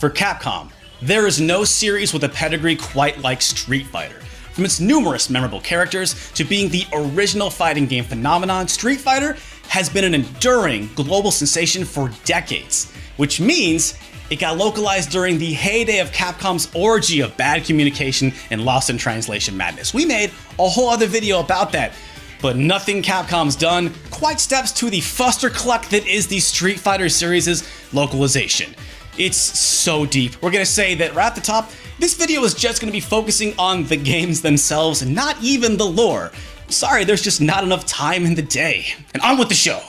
For Capcom, there is no series with a pedigree quite like Street Fighter. From its numerous memorable characters to being the original fighting game phenomenon, Street Fighter has been an enduring global sensation for decades, which means it got localized during the heyday of Capcom's orgy of bad communication and lost in translation madness. We made a whole other video about that, but nothing Capcom's done quite steps to the fustercluck that is the Street Fighter series' localization. It's so deep. We're gonna say that right at the top, this video is just gonna be focusing on the games themselves and not even the lore. Sorry, there's just not enough time in the day. And on with the show.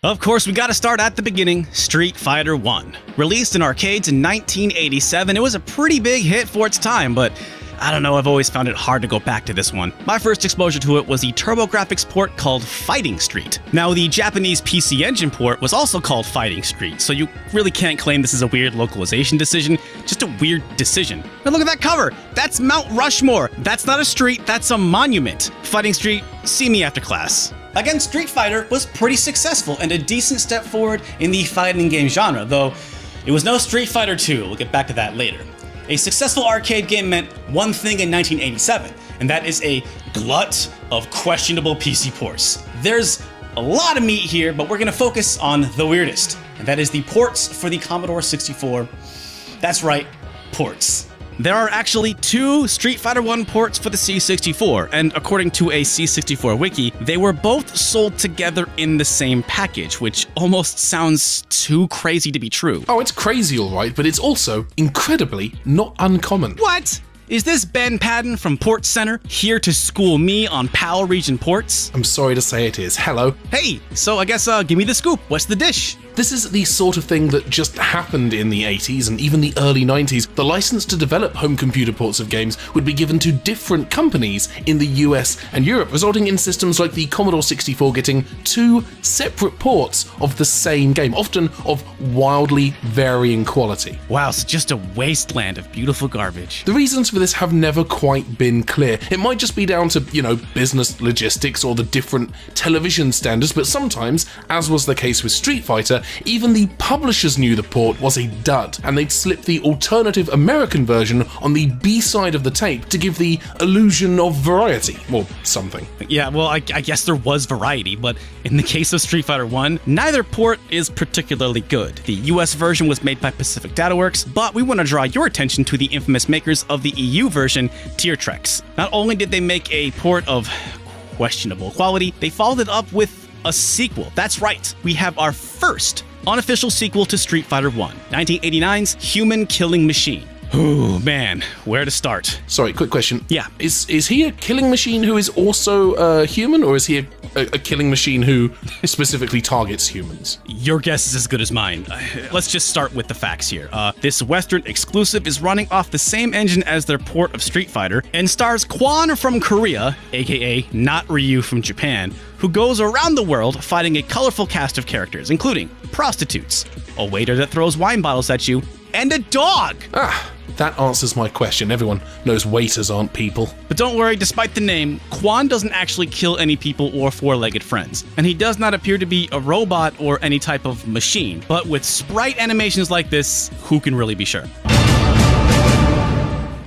Of course, we gotta start at the beginning, Street Fighter 1. Released in arcades in 1987, it was a pretty big hit for its time, but I don't know, I've always found it hard to go back to this one. My first exposure to it was the TurboGrafx port called Fighting Street. Now, the Japanese PC Engine port was also called Fighting Street, so you really can't claim this is a weird localization decision, just a weird decision. But look at that cover! That's Mount Rushmore! That's not a street, that's a monument. Fighting Street, see me after class. Again, Street Fighter was pretty successful and a decent step forward in the fighting game genre, though it was no Street Fighter 2, we'll get back to that later. A successful arcade game meant one thing in 1987, and that is a glut of questionable PC ports. There's a lot of meat here, but we're gonna focus on the weirdest, and that is the ports for the Commodore 64. That's right, ports. There are actually two Street Fighter 1 ports for the C64, and according to a C64 wiki, they were both sold together in the same package, which almost sounds too crazy to be true. Oh, it's crazy alright, but it's also incredibly not uncommon. What? Is this Ben Patton from Portscenter here to school me on PAL region ports? I'm sorry to say it is. Hello. Hey, so I guess give me the scoop. What's the dish? This is the sort of thing that just happened in the 80s and even the early 90s. The license to develop home computer ports of games would be given to different companies in the US and Europe, resulting in systems like the Commodore 64 getting two separate ports of the same game, often of wildly varying quality. Wow, so just a wasteland of beautiful garbage. The reasons for this have never quite been clear. It might just be down to, business logistics or the different television standards, but sometimes, as was the case with Street Fighter, even the publishers knew the port was a dud, and they'd slip the alternative American version on the B-side of the tape to give the illusion of variety, or something. Yeah, well, I guess there was variety, but in the case of Street Fighter 1, neither port is particularly good. The US version was made by Pacific DataWorks, but we want to draw your attention to the infamous makers of the EU version, Tiertrex. Not only did they make a port of questionable quality, they followed it up with a sequel. That's right, we have our first unofficial sequel to Street Fighter 1, 1989's Human Killing Machine. Ooh, man, where to start? Sorry, quick question. Yeah. Is he a killing machine who is also human, or is he a killing machine who specifically targets humans? Your guess is as good as mine. Let's just start with the facts here. This Western exclusive is running off the same engine as their port of Street Fighter and stars Quan from Korea, aka not Ryu from Japan, who goes around the world fighting a colorful cast of characters, including prostitutes, a waiter that throws wine bottles at you, and a dog! Ah, that answers my question. Everyone knows waiters aren't people. But don't worry, despite the name, Quan doesn't actually kill any people or four-legged friends, and he does not appear to be a robot or any type of machine. But with sprite animations like this, who can really be sure?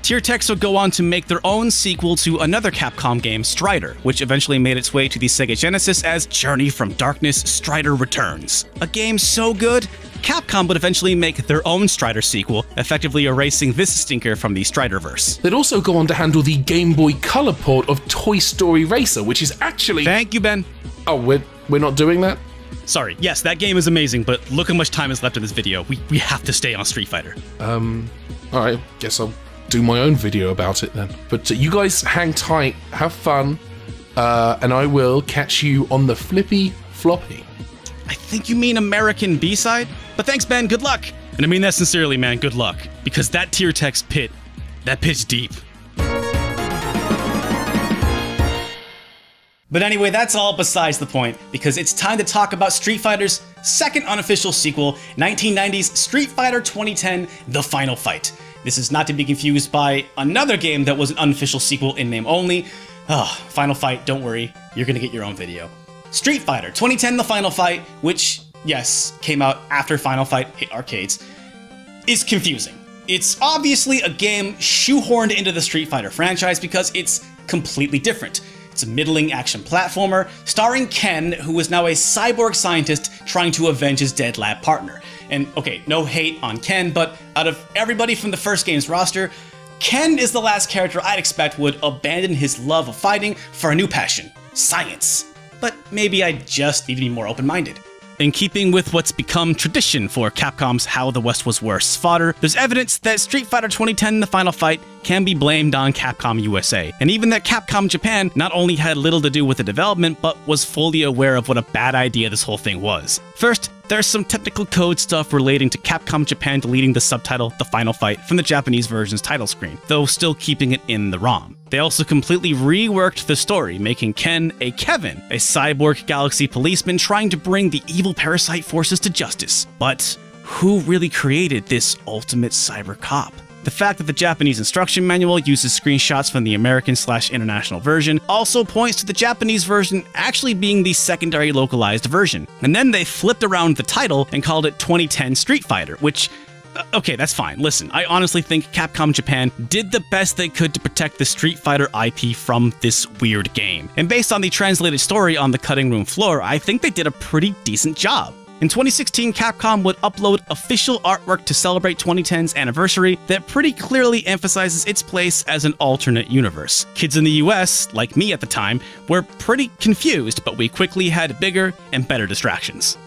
Tiertrex would go on to make their own sequel to another Capcom game, Strider, which eventually made its way to the Sega Genesis as Journey from Darkness Strider Returns. A game so good, Capcom would eventually make their own Strider sequel, effectively erasing this stinker from the Striderverse. They'd also go on to handle the Game Boy Color port of Toy Story Racer, which is actually... Thank you, Ben. Oh, we're not doing that? Sorry, yes, that game is amazing, but look how much time is left in this video. We have to stay on Street Fighter. Alright, guess I'll do my own video about it then. But you guys hang tight, have fun, and I will catch you on the flippy floppy. I think you mean American B-side? But thanks, Ben, good luck! And I mean that sincerely, man, good luck. Because that Tiertrex pit, that pit's deep. But anyway, that's all besides the point, because it's time to talk about Street Fighter's second unofficial sequel, 1990's Street Fighter 2010, The Final Fight. This is not to be confused by another game that was an unofficial sequel in name only. Final Fight, don't worry, you're gonna get your own video. Street Fighter 2010 The Final Fight, which, yes, came out after Final Fight hit arcades, is confusing. It's obviously a game shoehorned into the Street Fighter franchise because it's completely different. It's a middling action platformer starring Ken, who is now a cyborg scientist trying to avenge his dead lab partner. And okay, no hate on Ken, but out of everybody from the first game's roster, Ken is the last character I'd expect would abandon his love of fighting for a new passion, science. But maybe I just need to be more open-minded. In keeping with what's become tradition for Capcom's How the West Was Worse fodder, there's evidence that Street Fighter 2010 The Final Fight can be blamed on Capcom USA, and even that Capcom Japan not only had little to do with the development, but was fully aware of what a bad idea this whole thing was. First, there's some technical code stuff relating to Capcom Japan deleting the subtitle The Final Fight from the Japanese version's title screen, though still keeping it in the ROM. They also completely reworked the story, making Ken a Kevin, a cyborg galaxy policeman trying to bring the evil parasite forces to justice. But who really created this ultimate cyber cop? The fact that the Japanese instruction manual uses screenshots from the American/international version also points to the Japanese version actually being the secondary localized version. And then they flipped around the title and called it 2010 Street Fighter, which, okay, that's fine. Listen, I honestly think Capcom Japan did the best they could to protect the Street Fighter IP from this weird game. And based on the translated story on the cutting room floor, I think they did a pretty decent job. In 2016, Capcom would upload official artwork to celebrate 2010's anniversary that pretty clearly emphasizes its place as an alternate universe. Kids in the US, like me at the time, were pretty confused, but we quickly had bigger and better distractions.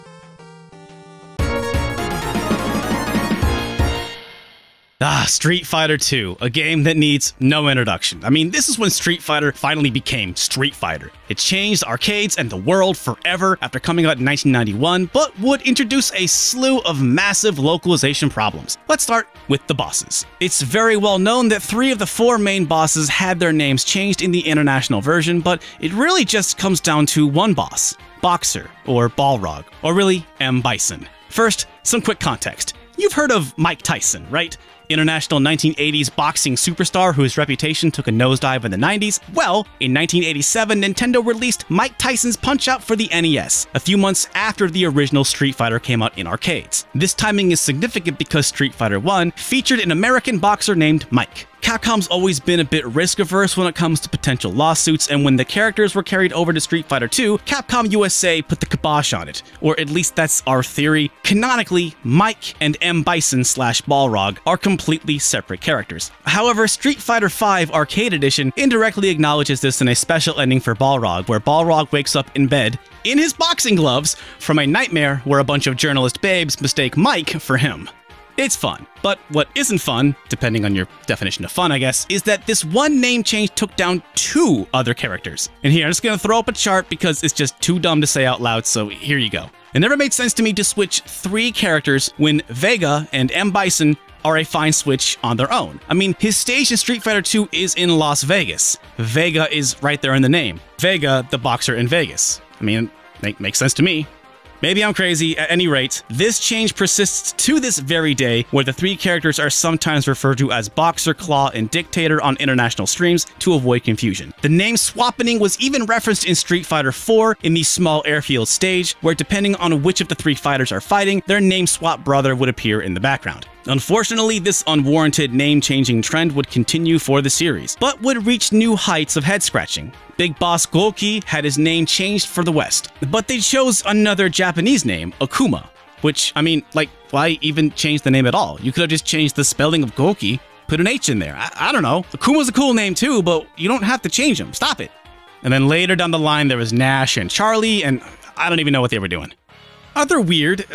Street Fighter 2, a game that needs no introduction. I mean, this is when Street Fighter finally became Street Fighter. It changed arcades and the world forever after coming out in 1991, but would introduce a slew of massive localization problems. Let's start with the bosses. It's very well known that 3 of the 4 main bosses had their names changed in the international version, but it really just comes down to one boss, Boxer, or Balrog, or really M. Bison. First, some quick context. You've heard of Mike Tyson, right? International 1980s boxing superstar whose reputation took a nosedive in the 90s? Well, in 1987, Nintendo released Mike Tyson's Punch-Out for the NES, a few months after the original Street Fighter came out in arcades. This timing is significant because Street Fighter 1 featured an American boxer named Mike. Capcom's always been a bit risk-averse when it comes to potential lawsuits, and when the characters were carried over to Street Fighter 2, Capcom USA put the kibosh on it. Or at least that's our theory. Canonically, Mike and M. Bison/Balrog are completely separate characters. However, Street Fighter V Arcade Edition indirectly acknowledges this in a special ending for Balrog, where Balrog wakes up in bed in his boxing gloves from a nightmare where a bunch of journalist babes mistake Mike for him. It's fun, but what isn't fun, depending on your definition of fun, I guess, is that this one name change took down 2 other characters. And here, I'm just gonna throw up a chart because it's just too dumb to say out loud, so here you go. It never made sense to me to switch 3 characters when Vega and M. Bison are a fine switch on their own. I mean, his stage in Street Fighter 2 is in Las Vegas. Vega is right there in the name. Vega, the boxer in Vegas. I mean, makes sense to me. Maybe I'm crazy. At any rate, this change persists to this very day, where the 3 characters are sometimes referred to as Boxer, Claw, and Dictator on international streams to avoid confusion. The name swappening was even referenced in Street Fighter 4 in the small airfield stage, where depending on which of the 3 fighters are fighting, their name swap brother would appear in the background. Unfortunately, this unwarranted name-changing trend would continue for the series, but would reach new heights of head-scratching. Big Boss Golki had his name changed for the West, but they chose another Japanese name, Akuma, which, I mean, like, why even change the name at all? You could have just changed the spelling of Golki, put an H in there. I don't know. Akuma's a cool name too, but you don't have to change them. Stop it. And then later down the line, there was Nash and Charlie, and I don't even know what they were doing. Other weird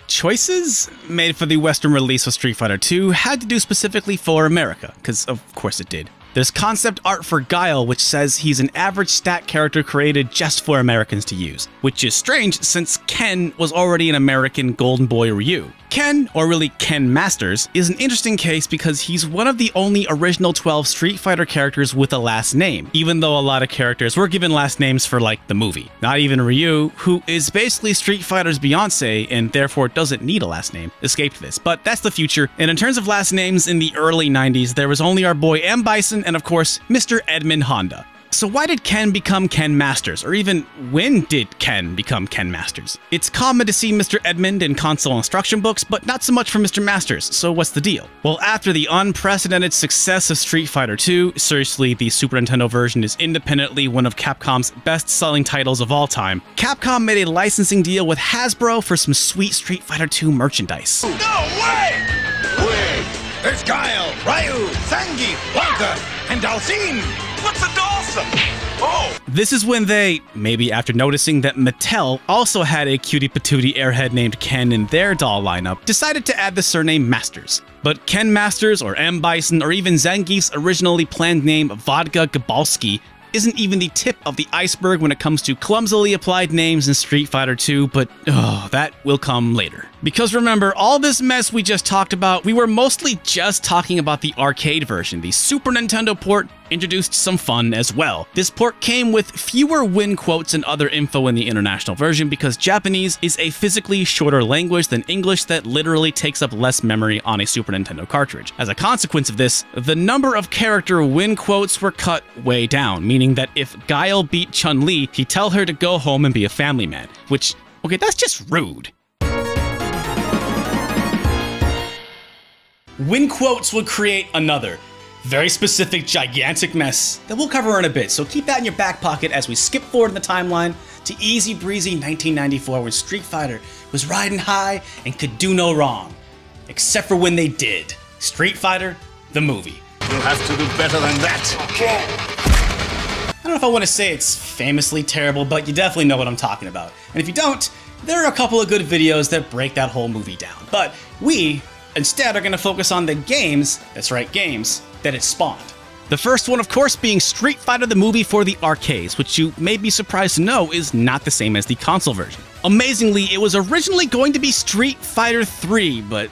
choices made for the Western release of Street Fighter 2 had to do specifically for America, because of course it did. There's concept art for Guile, which says he's an average stat character created just for Americans to use, which is strange since Ken was already an American Golden Boy Ryu. Ken, or really Ken Masters, is an interesting case because he's one of the only original 12 Street Fighter characters with a last name, even though a lot of characters were given last names for like the movie. Not even Ryu, who is basically Street Fighter's Beyonce and therefore doesn't need a last name, escaped this. But that's the future, and in terms of last names in the early 90s, there was only our boy M. Bison and of course, Mr. Edmund Honda. So why did Ken become Ken Masters? Or even when did Ken become Ken Masters? It's common to see Mr. Edmund in console instruction books, but not so much for Mr. Masters, so what's the deal? Well, after the unprecedented success of Street Fighter II, seriously, the Super Nintendo version is independently one of Capcom's best-selling titles of all time, Capcom made a licensing deal with Hasbro for some sweet Street Fighter II merchandise. No way! Wait! There's Guile, Ryu, Zangief, Blanca, and Dalsim! What's a Dawson? Oh! This is when they, maybe after noticing that Mattel also had a cutie patootie airhead named Ken in their doll lineup, decided to add the surname Masters. But Ken Masters, or M. Bison, or even Zangief's originally planned name Vodka Gabalski isn't even the tip of the iceberg when it comes to clumsily applied names in Street Fighter II, but that will come later. Because remember, all this mess we just talked about, we were mostly just talking about the arcade version. The Super Nintendo port introduced some fun as well. This port came with fewer win quotes and other info in the international version because Japanese is a physically shorter language than English that literally takes up less memory on a Super Nintendo cartridge. As a consequence of this, the number of character win quotes were cut way down, meaning that if Guile beat Chun-Li, he'd tell her to go home and be a family man, which, okay, that's just rude. Win quotes would create another, very specific, gigantic mess that we'll cover in a bit, so keep that in your back pocket as we skip forward in the timeline to easy breezy 1994 when Street Fighter was riding high and could do no wrong. Except for when they did. Street Fighter, the movie. You'll have to do better than that. Okay. I don't know if I want to say it's famously terrible, but you definitely know what I'm talking about. And if you don't, there are a couple of good videos that break that whole movie down. But we instead are going to focus on the games, that's right, games, that it spawned. The first one, of course, being Street Fighter the movie for the arcades, which you may be surprised to know is not the same as the console version. Amazingly, it was originally going to be Street Fighter 3, but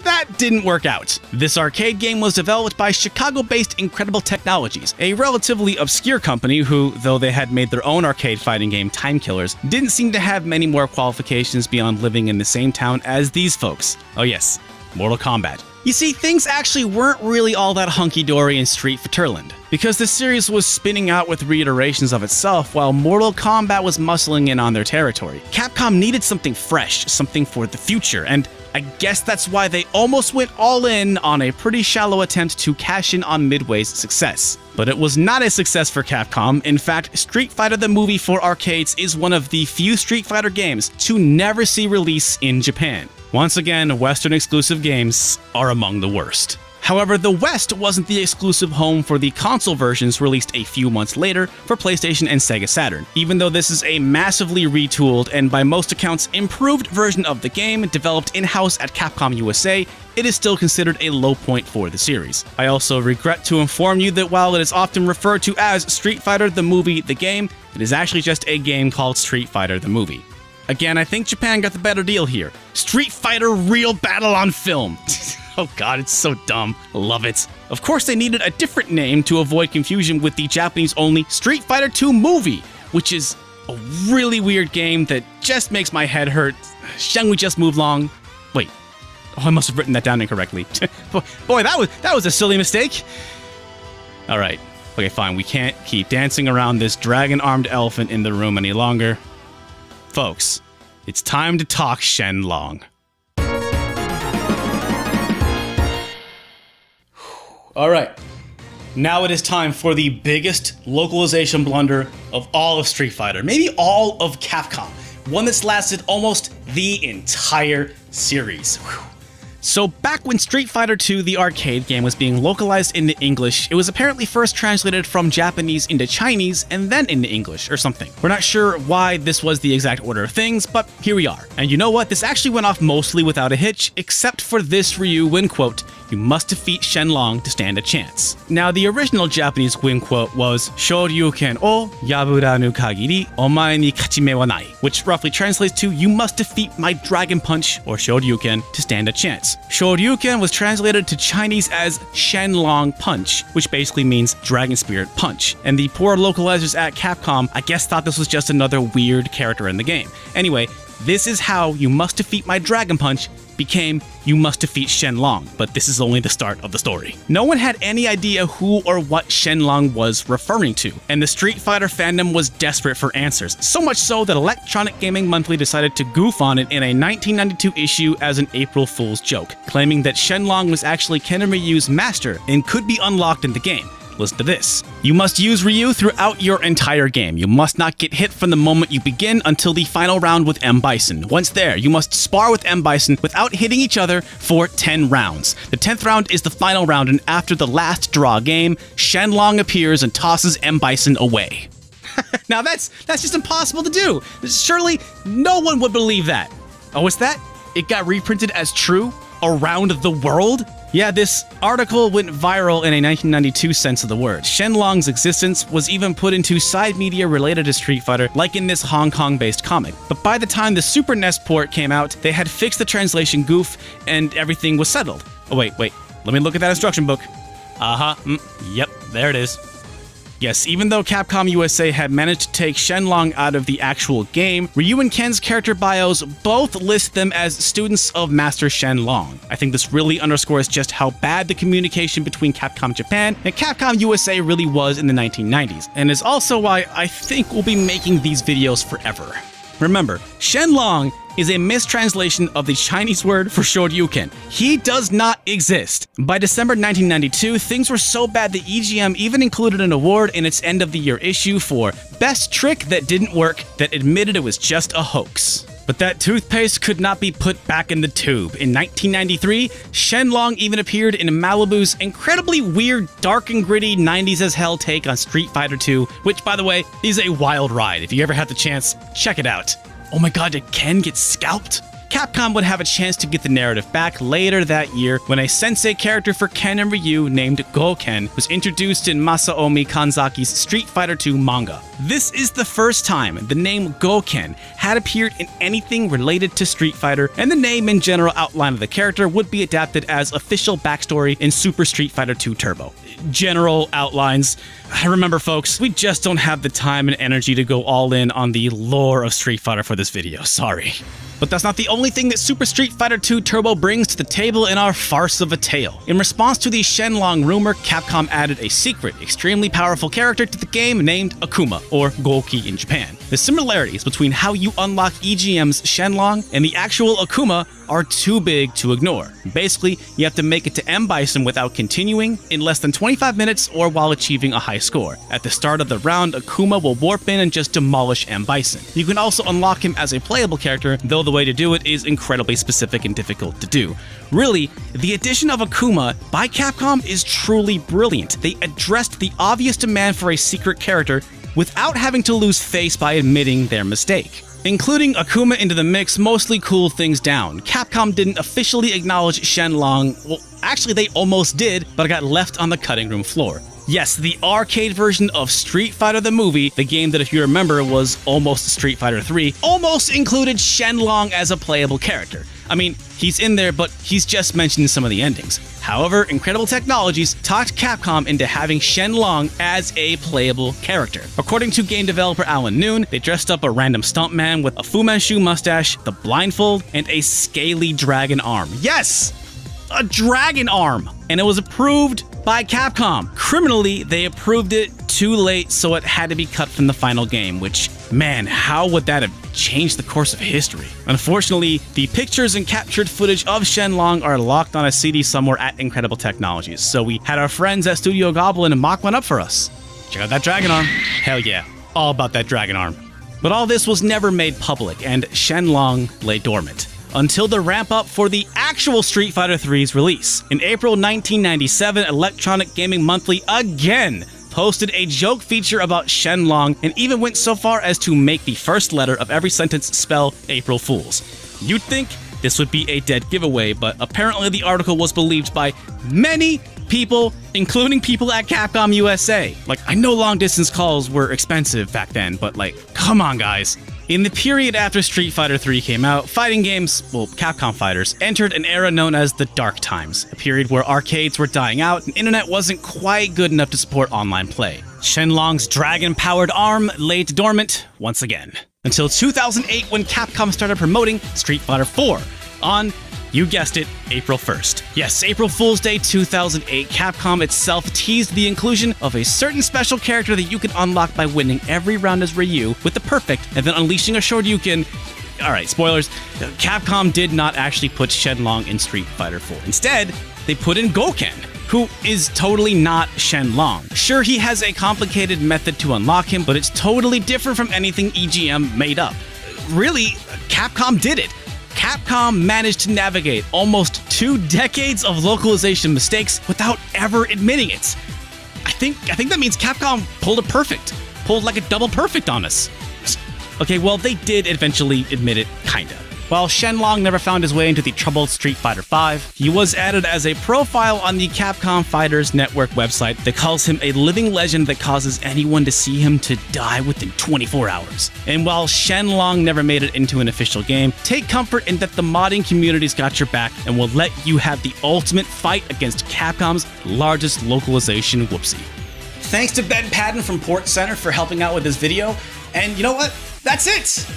that didn't work out. This arcade game was developed by Chicago-based Incredible Technologies, a relatively obscure company who, though they had made their own arcade fighting game Time Killers, didn't seem to have many more qualifications beyond living in the same town as these folks. Oh yes, Mortal Kombat. You see, things actually weren't really all that hunky-dory in Street Fighterland, because the series was spinning out with reiterations of itself while Mortal Kombat was muscling in on their territory. Capcom needed something fresh, something for the future, and I guess that's why they almost went all in on a pretty shallow attempt to cash in on Midway's success. But it was not a success for Capcom. In fact, Street Fighter the movie for arcades is one of the few Street Fighter games to never see release in Japan. Once again, Western exclusive games are among the worst. However, the West wasn't the exclusive home for the console versions released a few months later for PlayStation and Sega Saturn. Even though this is a massively retooled and by most accounts improved version of the game developed in-house at Capcom USA, it is still considered a low point for the series. I also regret to inform you that while it is often referred to as Street Fighter the movie, the game, it is actually just a game called Street Fighter the movie. Again, I think Japan got the better deal here. Street Fighter Real Battle on Film. Oh god, it's so dumb. Love it. Of course, they needed a different name to avoid confusion with the Japanese-only Street Fighter II movie, which is a really weird game that just makes my head hurt. Sheng, we just move along. Wait. Oh, I must have written that down incorrectly. Boy, that was a silly mistake. Alright. Okay, fine. We can't keep dancing around this dragon-armed elephant in the room any longer. Folks, it's time to talk Shenlong. Alright, now it is time for the biggest localization blunder of all of Street Fighter, maybe all of Capcom, one that's lasted almost the entire series. Whew. So back when Street Fighter II, the arcade game, was being localized into English, it was apparently first translated from Japanese into Chinese and then into English or something. We're not sure why this was the exact order of things, but here we are. And you know what? This actually went off mostly without a hitch, except for this Ryu win quote. You must defeat Shenlong to stand a chance. Now, the original Japanese win quote was Shoryuken o yaburanu kagiri omae ni kachime wa nai, which roughly translates to "You must defeat my Dragon Punch," or Shoryuken, to stand a chance. Shoryuken was translated to Chinese as Shenlong Punch, which basically means Dragon Spirit Punch. And the poor localizers at Capcom, I guess, thought this was just another weird character in the game. Anyway, this is how "You must defeat my Dragon Punch" became "You must defeat Shenlong," but this is only the start of the story. No one had any idea who or what Shenlong was referring to, and the Street Fighter fandom was desperate for answers, so much so that Electronic Gaming Monthly decided to goof on it in a 1992 issue as an April Fool's joke, claiming that Shenlong was actually Ken Ryu's master and could be unlocked in the game. Listen to this. You must use Ryu throughout your entire game. You must not get hit from the moment you begin until the final round with M. Bison. Once there, you must spar with M. Bison without hitting each other for 10 rounds. The 10th round is the final round, and after the last draw game, Shenlong appears and tosses M. Bison away. Now that's just impossible to do. Surely no one would believe that. Oh, what's that? It got reprinted as true around the world? Yeah, this article went viral in a 1992 sense of the word. Shenlong's existence was even put into side media related to Street Fighter, like in this Hong Kong-based comic. But by the time the Super NES port came out, they had fixed the translation goof and everything was settled. Oh, wait, let me look at that instruction book. Yep, there it is. Yes, even though Capcom USA had managed to take Shenlong out of the actual game, Ryu and Ken's character bios both list them as students of Master Shenlong. I think this really underscores just how bad the communication between Capcom Japan and Capcom USA really was in the 1990s, and is also why I think we'll be making these videos forever. Remember, Shenlong is a mistranslation of the Chinese word for Shoryuken. He does not exist. By December 1992, things were so bad that EGM even included an award in its end-of-the-year issue for Best Trick That Didn't Work that admitted it was just a hoax. But that toothpaste could not be put back in the tube. In 1993, Shenlong even appeared in Malibu's incredibly weird, dark and gritty 90s as hell take on Street Fighter 2, which, by the way, is a wild ride. If you ever have the chance, check it out. Oh my god, did Ken get scalped? Capcom would have a chance to get the narrative back later that year when a sensei character for Ken and Ryu named Goken was introduced in Masaomi Kanzaki's Street Fighter II manga. This is the first time the name Goken had appeared in anything related to Street Fighter, and the name and general outline of the character would be adapted as official backstory in Super Street Fighter II Turbo. General outlines. Remember, folks, we just don't have the time and energy to go all in on the lore of Street Fighter for this video, sorry. But that's not the only thing that Super Street Fighter II Turbo brings to the table in our farce of a tale. In response to the Shenlong rumor, Capcom added a secret, extremely powerful character to the game named Akuma, or Gouki in Japan. The similarities between how you unlock EGM's Shenlong and the actual Akuma are too big to ignore. Basically, you have to make it to M. Bison without continuing, in less than 25 minutes, or while achieving a high score. At the start of the round, Akuma will warp in and just demolish M. Bison. You can also unlock him as a playable character, though the way to do it is incredibly specific and difficult to do. Really, the addition of Akuma by Capcom is truly brilliant. They addressed the obvious demand for a secret character without having to lose face by admitting their mistake. Including Akuma into the mix mostly cooled things down. Capcom didn't officially acknowledge Shenlong. Well, actually they almost did, but it got left on the cutting room floor. Yes, the arcade version of Street Fighter the movie, the game that, if you remember, was almost Street Fighter 3, almost included Shenlong as a playable character. I mean, he's in there, but he's just mentioned in some of the endings. However, Incredible Technologies talked Capcom into having Shenlong as a playable character. According to game developer Alan Noon, they dressed up a random stuntman with a Fu Manchu mustache, the blindfold, and a scaly dragon arm. Yes! A dragon arm! And it was approved by Capcom. Criminally, they approved it too late, so it had to be cut from the final game, which, man, how would that have changed the course of history? Unfortunately, the pictures and captured footage of Shenlong are locked on a CD somewhere at Incredible Technologies, so we had our friends at Studio Goblin mock one up for us. Check out that dragon arm. Hell yeah, all about that dragon arm. But all this was never made public, and Shenlong lay dormant until the ramp-up for the actual Street Fighter III's release. In April 1997, Electronic Gaming Monthly again posted a joke feature about Shenlong and even went so far as to make the first letter of every sentence spell April Fools. You'd think this would be a dead giveaway, but apparently the article was believed by many people, including people at Capcom USA. Like, I know long-distance calls were expensive back then, but like, come on, guys. In the period after Street Fighter 3 came out, fighting games, well, Capcom fighters, entered an era known as the Dark Times, a period where arcades were dying out and internet wasn't quite good enough to support online play. Shenlong's dragon-powered arm lay dormant once again. Until 2008, when Capcom started promoting Street Fighter 4 on, you guessed it, April 1st. Yes, April Fool's Day 2008, Capcom itself teased the inclusion of a certain special character that you could unlock by winning every round as Ryu with the perfect and then unleashing a Shoryuken. Alright, spoilers. Capcom did not actually put Shenlong in Street Fighter 4. Instead, they put in Gouken, who is totally not Shenlong. Sure, he has a complicated method to unlock him, but it's totally different from anything EGM made up. Really, Capcom did it. Capcom managed to navigate almost 2 decades of localization mistakes without ever admitting it. I think that means Capcom pulled like a double perfect on us. Okay, well, they did eventually admit it, kinda. While Shenlong never found his way into the troubled Street Fighter V, he was added as a profile on the Capcom Fighters Network website that calls him a living legend that causes anyone to see him to die within 24 hours. And while Shenlong never made it into an official game, take comfort in that the modding community's got your back and will let you have the ultimate fight against Capcom's largest localization whoopsie. Thanks to Ben Padden from Portscenter for helping out with this video, and you know what? That's it!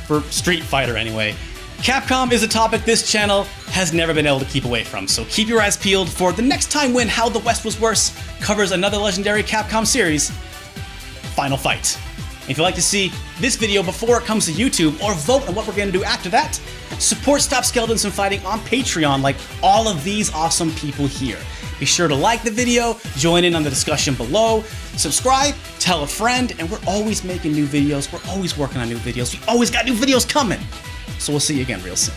For Street Fighter anyway. Capcom is a topic this channel has never been able to keep away from, so keep your eyes peeled for the next time when How the West Was Worse covers another legendary Capcom series, Final Fight. If you'd like to see this video before it comes to YouTube, or vote on what we're going to do after that, support Stop Skeletons from Fighting on Patreon like all of these awesome people here. Be sure to like the video, join in on the discussion below, subscribe, tell a friend, and we're always making new videos. We're always working on new videos. We always got new videos coming. So we'll see you again real soon.